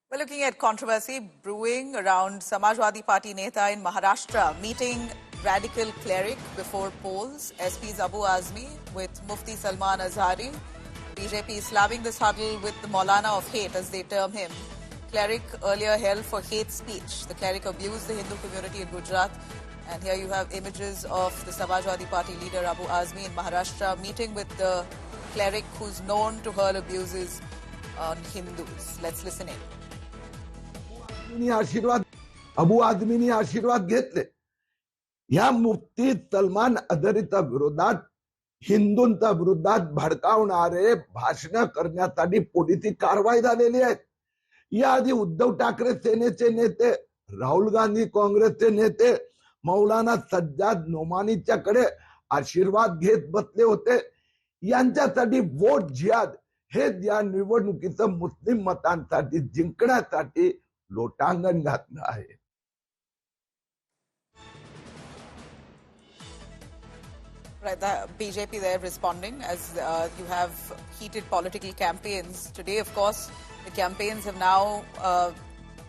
We're looking at controversy brewing around Samajwadi Party Neta in Maharashtra meeting radical cleric before polls. SP's Abu Azmi with Mufti Salman Azhari. BJP is slapping this huddle with the Maulana of hate, as they term him. Cleric earlier held for hate speech. The cleric abused the Hindu community in Gujarat. And here you have images of the Samajwadi Party leader Abu Azmi in Maharashtra meeting with the cleric who's known to hurl abuses on Hindus. Let's listen in. Abu आझमीनी आशीर्वाद घेतले. या मुफ्ती सलमान अझहरीच्या विरोधात हिंदूंच्या विरोधात भडकावणारे भाषण करण्यासाठी policy कारवाई झालेली आहे. याआधी उद्धव ठाकरे सेनेचे नेते, राहुल गांधी काँग्रेसचे नेते मौलाना सज्जाद नोमानीच्याकडे आशीर्वाद घेत बसले होते. यांच्यासाठी वोट जिहाद हे या निवडणुकीचं मुस्लिम मतांसाठी जिंकण्यासाठी लोटांगण घातलं आहे. Right, the BJP there responding as you have heated political campaigns. Today, of course, the campaigns have now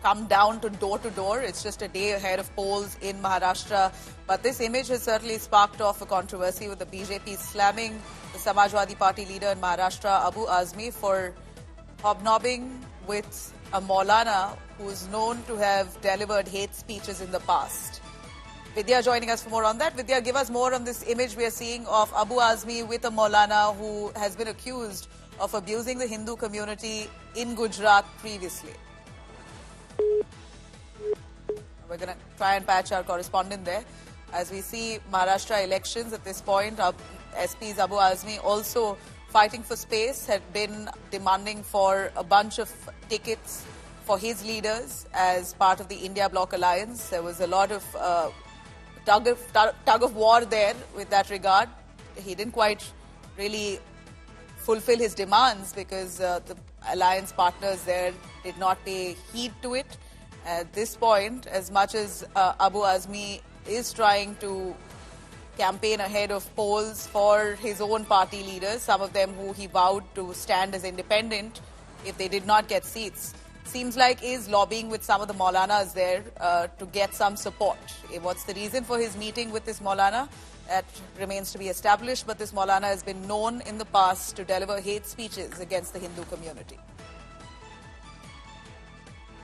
come down to door. It's just a day ahead of polls in Maharashtra. But this image has certainly sparked off a controversy with the BJP slamming the Samajwadi Party leader in Maharashtra, Abu Azmi, for hobnobbing with a Maulana who is known to have delivered hate speeches in the past. Vidya joining us for more on that. Vidya, give us more on this image we are seeing of Abu Azmi with a Maulana who has been accused of abusing the Hindu community in Gujarat previously. We're going to try and patch our correspondent there. As we see Maharashtra elections at this point, SP's Abu Azmi also fighting for space, had been demanding for a bunch of tickets for his leaders as part of the India Bloc Alliance. There was a lot of tug of war there with that regard. He didn't quite really fulfill his demands because the alliance partners there did not pay heed to it. At this point, as much as Abu Azmi is trying to campaign ahead of polls for his own party leaders, some of them who he vowed to stand as independent if they did not get seats, seems like is lobbying with some of the Maulanas there to get some support. What's the reason for his meeting with this Maulana? That remains to be established, but this Maulana has been known in the past to deliver hate speeches against the Hindu community.